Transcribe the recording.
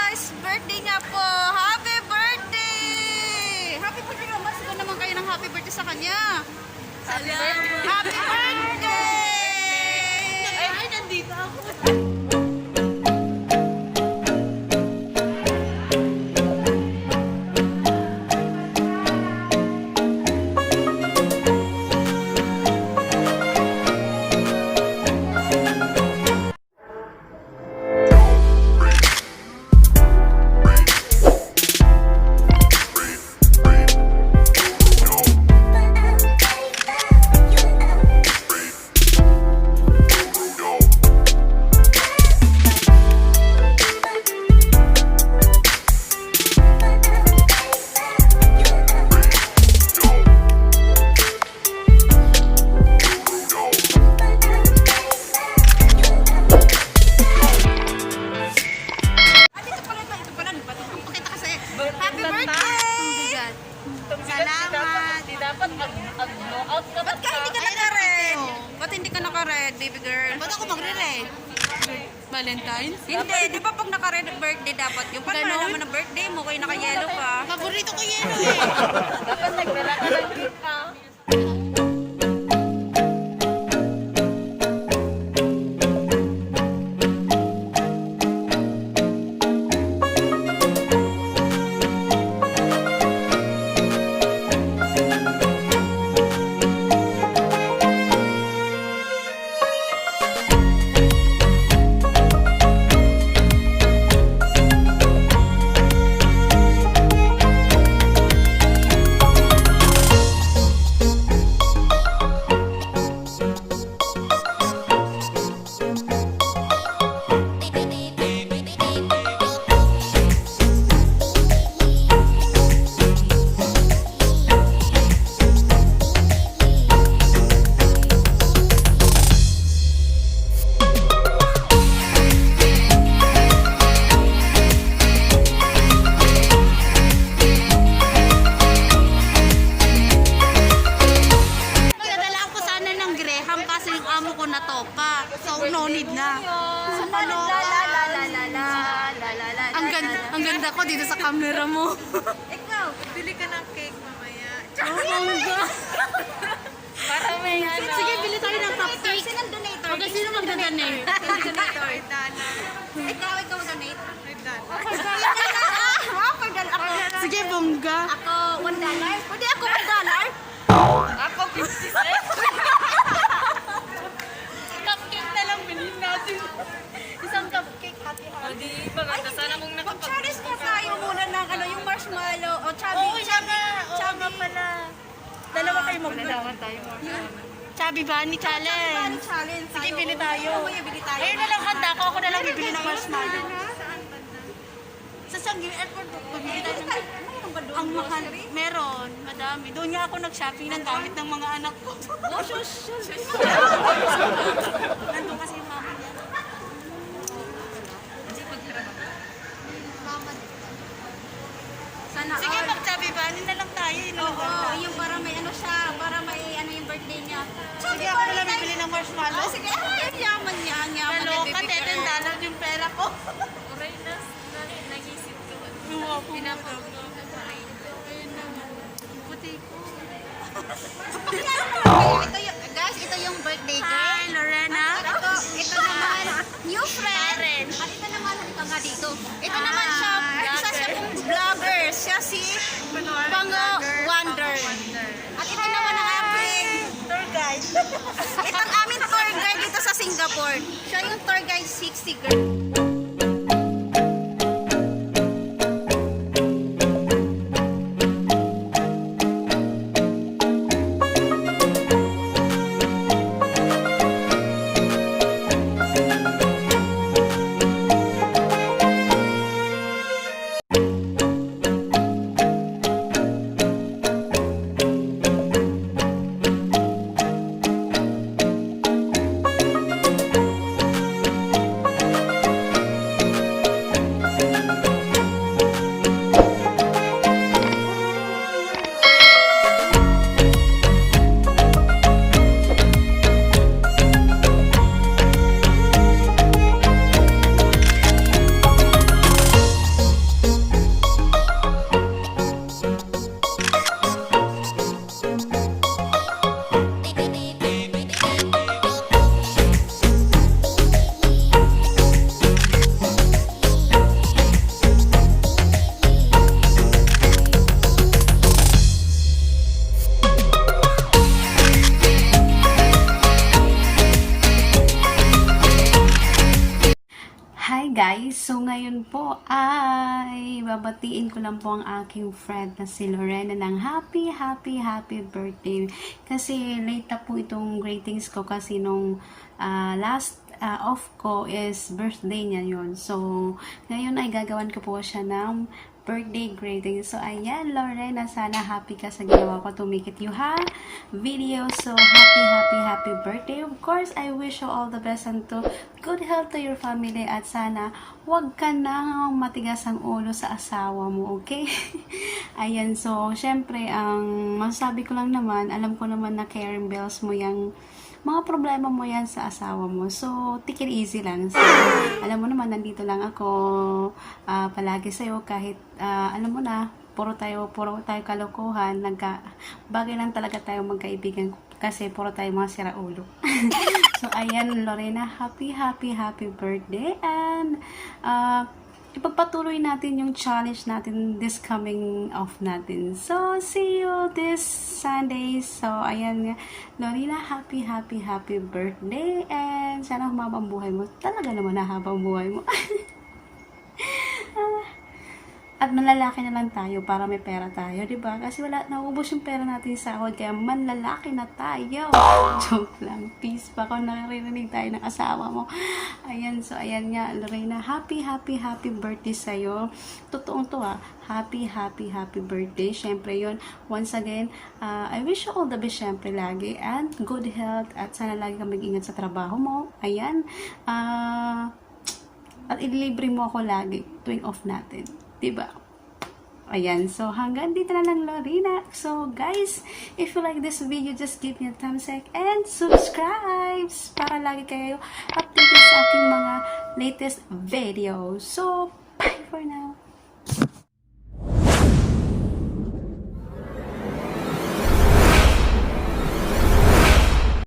guys! Birthday niya po! Happy birthday! Happy birthday naman! Sigaw naman kayo ng happy birthday sa kanya! Happy birthday! Happy birthday! Ay, nandito ako. Happy birthday! Salamat! Di dapat mag-blow out ka. Ba't ka hindi ka naka-red? Ba't hindi ka naka-red, baby girl? Ba't ako magre-red? Valentine's? Hindi, di ba pag naka-red birthday dapat yung paano na naman ang birthday mo kaya naka-yellow ka? Paborito ko yelo eh. Dapat nagdala ka ng gift ka. Ang ganda ko dito sa camera mo. Ikaw! Bili ka ng cake mamaya. Oh my God. Para may ano. Sige, bili tayo ng cupcake. Sinong donator? Huwag sino magdadonate. Donator. Dana. Ikaw donate? Dana. Ako dal ako. Sige, bongga. Ako $1. Pwede ako $1? Ako 50 cents. Cupcake na lang bilhin natin. Isang cupcake hati-hati. O di, maganda sana kung Mag-challenge na tayo muna ng ano, yung marshmallow. O, chubby. Oo, siya nga. Oo nga pala. Dalawa kayo Malalaman tayo. Chubby Bunny Challenge. Bunny challenge. Sige, bili tayo. Bili tayo. Ayun na lang handa ko. Ako na lang bibili ng marshmallow. Saan banda? Sa Sangil Airport, bibili tayo ng... Mayroon ba doon? Ang mahal. Grocery? Meron. Madami. Doon nga ako nag-shopping ng gamit ng mga anak ko. Oh, shush. Nandun kasi yung mama niya. Sana Sige, all. mag-chubby bunny na lang tayo. Oo, yung para may ano siya, para may ano yung birthday niya. Sige, ako na lang bibili ng marshmallow. Oh, sige, ay, ang yaman niya, ang yaman niya, Naloka, baby girl. $10 yung pera ko. Uray, nagisip ko. Pinapag ko. Ayun naman. Puti ko. Ito yung, guys, ito yung birthday girl. Hi, Lorena. Ito naman, new friend. Karen. At ito naman, ito nga dito. Ito naman siya, isa siya pong vlogger. Siya si Bango Wonder. At ito naman ang aking Tour guide. ito ang aming tour guide dito sa Singapore. Siya yung tour guide 60 girl. ngayon po ay babatiin ko lang po ang aking friend na si Lorena ng happy birthday. Kasi late na po itong greetings ko kasi nung last off ko is birthday niya yun. So, ngayon ay gagawan ko po siya ng birthday greetings. So, ayan, Lorena, sana happy ka sa ginawa ko to make it you video. So, happy birthday. Of course, I wish you all the best and to good health to your family at sana wag ka nang matigas ang ulo sa asawa mo, okay? Ayan, so, syempre, ang masasabi ko lang naman, alam ko naman na caring bells mo yung mga problema mo yan sa asawa mo. So, take it easy lang. So, alam mo naman, nandito lang ako palagi sa'yo kahit, alam mo na, puro tayo kalokohan. Bagay lang talaga tayo magkaibigan kasi puro tayo mga siraulo. So, ayan, Lorena, happy birthday. And, ipagpatuloy natin yung challenge natin this coming off natin. So, see you this Sunday. So, ayan nga. Lorena, happy birthday. And sana humaba ang buhay mo. Talaga naman nahaba ang buhay mo. At manlalaki na lang tayo para may pera tayo, diba? Kasi naubos yung pera natin sa sahod, kaya manlalaki na tayo. Joke lang. Peace pa kung naririnig tayo ng asawa mo. Ayan, so ayan nga, Lorena, happy birthday sa'yo. Totoong to happy birthday. Syempre yun, once again, I wish you all the best syempre lagi, and good health, at sana lagi kang mag-ingat sa trabaho mo. Ayan, at ililibre mo ako lagi tuwing off natin. Diba? Ayan. So, hanggang dito na lang, Lorena. So, guys, if you like this video, just give me a thumbs up and subscribe para lagi kayo updated sa aking mga latest videos. So, bye for now.